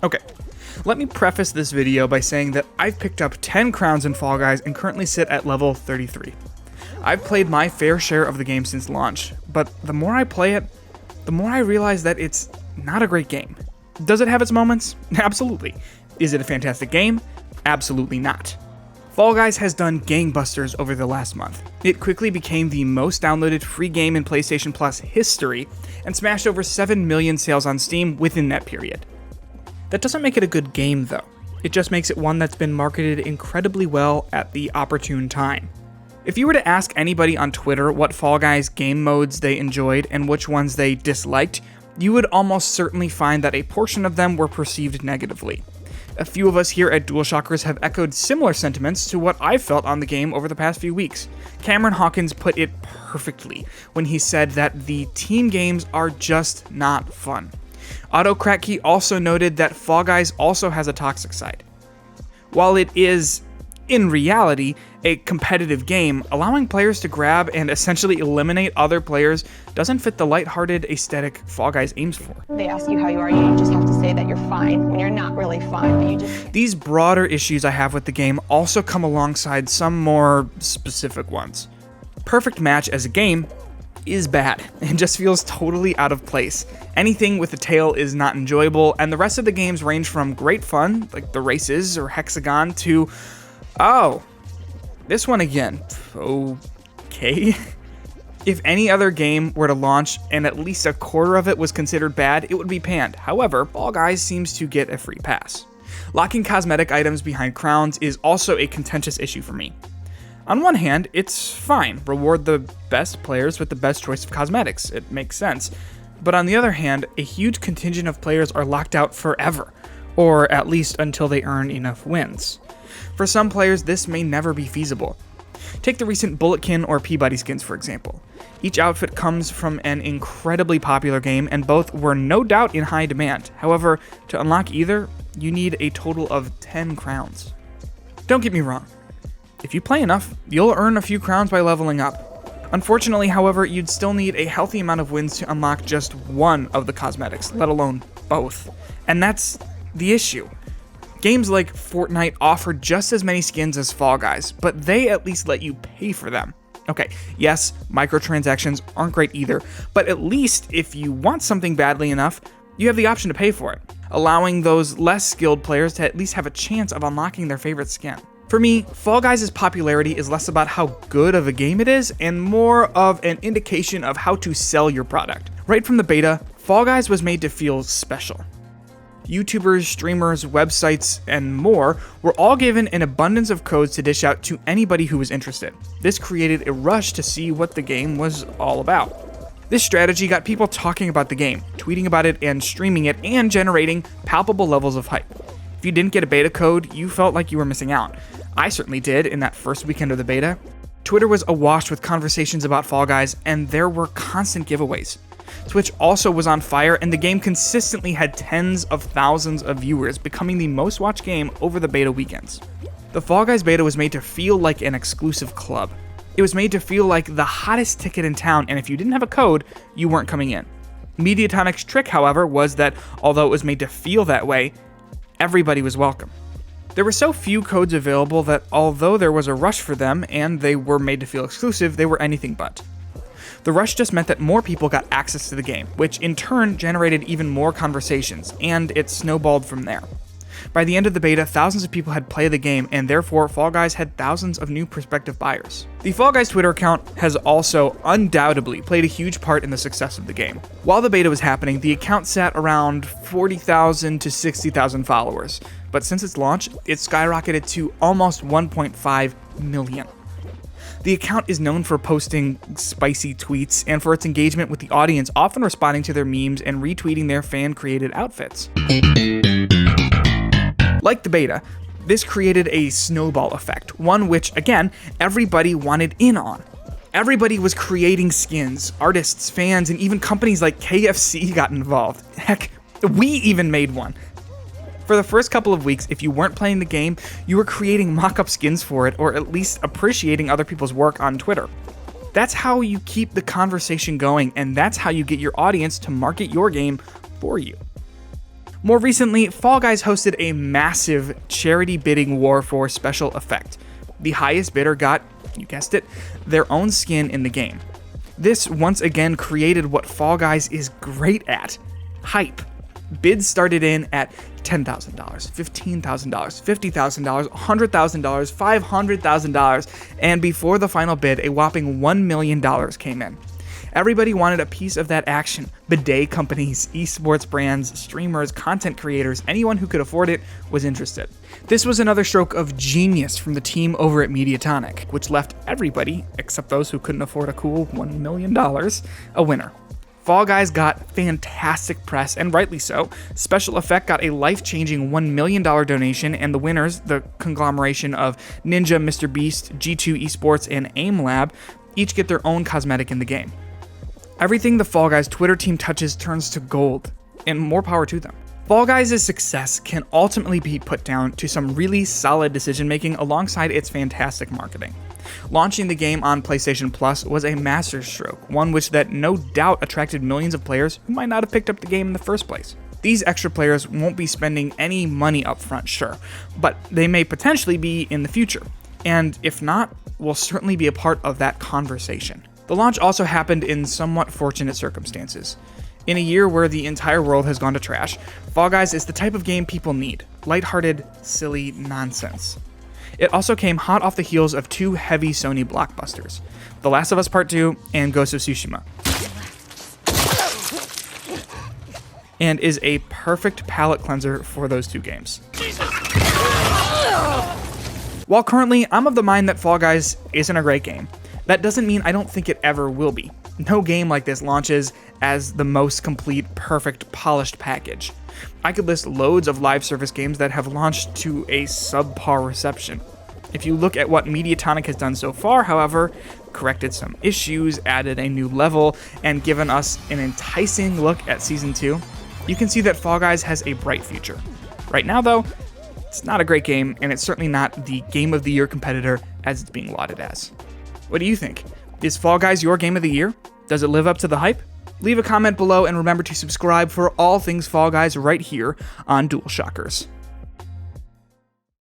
Okay, let me preface this video by saying that I've picked up 10 crowns in Fall Guys and currently sit at level 33. I've played my fair share of the game since launch, but the more I play it, the more I realize that it's not a great game. Does it have its moments? Absolutely. Is it a fantastic game? Absolutely not. Fall Guys has done gangbusters over the last month. It quickly became the most downloaded free game in PlayStation Plus history and smashed over 7 million sales on Steam within that period. That doesn't make it a good game though. It just makes it one that's been marketed incredibly well at the opportune time. If you were to ask anybody on Twitter what Fall Guys game modes they enjoyed and which ones they disliked, you would almost certainly find that a portion of them were perceived negatively. A few of us here at Dualshockers have echoed similar sentiments to what I've felt on the game over the past few weeks. Cameron Hawkins put it perfectly when he said that the team games are just not fun. Autocratkey also noted that Fall Guys also has a toxic side. While it is, in reality, a competitive game, allowing players to grab and essentially eliminate other players doesn't fit the lighthearted aesthetic Fall Guys aims for. They ask you how you are, you just have to say that you're fine when you're not really fine, but you just... These broader issues I have with the game also come alongside some more specific ones. Perfect Match as a game is bad and just feels totally out of place. Anything with a tail is not enjoyable, and the rest of the games range from great fun, like the races or Hexagon, to, oh, this one again. Okay. If any other game were to launch and at least a quarter of it was considered bad, it would be panned. However, Fall Guys seems to get a free pass. Locking cosmetic items behind crowns is also a contentious issue for me. On one hand, it's fine. Reward the best players with the best choice of cosmetics. It makes sense. But on the other hand, a huge contingent of players are locked out forever, or at least until they earn enough wins. For some players, this may never be feasible. Take the recent Bulletkin or Peabody skins, for example. Each outfit comes from an incredibly popular game, and both were no doubt in high demand. However, to unlock either, you need a total of 10 crowns. Don't get me wrong. If you play enough, you'll earn a few crowns by leveling up. Unfortunately, however, you'd still need a healthy amount of wins to unlock just one of the cosmetics, let alone both. And that's the issue. Games like Fortnite offer just as many skins as Fall Guys, but they at least let you pay for them. Okay, yes, microtransactions aren't great either, but at least if you want something badly enough, you have the option to pay for it, allowing those less skilled players to at least have a chance of unlocking their favorite skin. For me, Fall Guys' popularity is less about how good of a game it is and more of an indication of how to sell your product. Right from the beta, Fall Guys was made to feel special. YouTubers, streamers, websites, and more were all given an abundance of codes to dish out to anybody who was interested. This created a rush to see what the game was all about. This strategy got people talking about the game, tweeting about it and streaming it, and generating palpable levels of hype. If you didn't get a beta code, you felt like you were missing out. I certainly did in that first weekend of the beta. Twitter was awash with conversations about Fall Guys, and there were constant giveaways. Twitch also was on fire, and the game consistently had tens of thousands of viewers, becoming the most watched game over the beta weekends. The Fall Guys beta was made to feel like an exclusive club. It was made to feel like the hottest ticket in town, and if you didn't have a code, you weren't coming in. Mediatonic's trick, however, was that although it was made to feel that way, everybody was welcome. There were so few codes available that although there was a rush for them and they were made to feel exclusive, they were anything but. The rush just meant that more people got access to the game, which in turn generated even more conversations, and it snowballed from there. By the end of the beta, thousands of people had played the game, and therefore Fall Guys had thousands of new prospective buyers. The Fall Guys Twitter account has also undoubtedly played a huge part in the success of the game. While the beta was happening, the account sat around 40,000 to 60,000 followers, but since its launch, it skyrocketed to almost 1.5 million. The account is known for posting spicy tweets and for its engagement with the audience, often responding to their memes and retweeting their fan-created outfits. Like the beta, this created a snowball effect, one which, again, everybody wanted in on. Everybody was creating skins, artists, fans, and even companies like KFC got involved. Heck, we even made one. For the first couple of weeks, if you weren't playing the game, you were creating mock-up skins for it, or at least appreciating other people's work on Twitter. That's how you keep the conversation going, and that's how you get your audience to market your game for you. More recently, Fall Guys hosted a massive charity bidding war for special effect. The highest bidder got, you guessed it, their own skin in the game. This once again created what Fall Guys is great at: hype. Bids started in at $10,000, $15,000, $50,000, $100,000, $500,000, and before the final bid, a whopping $1 million came in. Everybody wanted a piece of that action. Bidet companies, esports brands, streamers, content creators, anyone who could afford it was interested. This was another stroke of genius from the team over at Mediatonic, which left everybody, except those who couldn't afford a cool $1 million, a winner. Fall Guys got fantastic press, and rightly so. Special Effect got a life-changing $1 million donation, and the winners, the conglomeration of Ninja, Mr. Beast, G2 Esports, and AIM Lab, each get their own cosmetic in the game. Everything the Fall Guys Twitter team touches turns to gold, and more power to them. Fall Guys' success can ultimately be put down to some really solid decision-making alongside its fantastic marketing. Launching the game on PlayStation Plus was a masterstroke, one which that no doubt attracted millions of players who might not have picked up the game in the first place. These extra players won't be spending any money up front, sure, but they may potentially be in the future, and if not, will certainly be a part of that conversation. The launch also happened in somewhat fortunate circumstances. In a year where the entire world has gone to trash, Fall Guys is the type of game people need: lighthearted, silly nonsense. It also came hot off the heels of two heavy Sony blockbusters, The Last of Us Part 2 and Ghost of Tsushima, and is a perfect palate cleanser for those two games. While currently I'm of the mind that Fall Guys isn't a great game, that doesn't mean I don't think it ever will be. No game like this launches as the most complete, perfect, polished package. I could list loads of live service games that have launched to a subpar reception. If you look at what Mediatonic has done so far, however, corrected some issues, added a new level, and given us an enticing look at Season 2, you can see that Fall Guys has a bright future. Right now, though, it's not a great game, and it's certainly not the Game of the Year competitor as it's being lauded as. What do you think? Is Fall Guys your Game of the Year? Does it live up to the hype? Leave a comment below and remember to subscribe for all things Fall Guys right here on Dualshockers.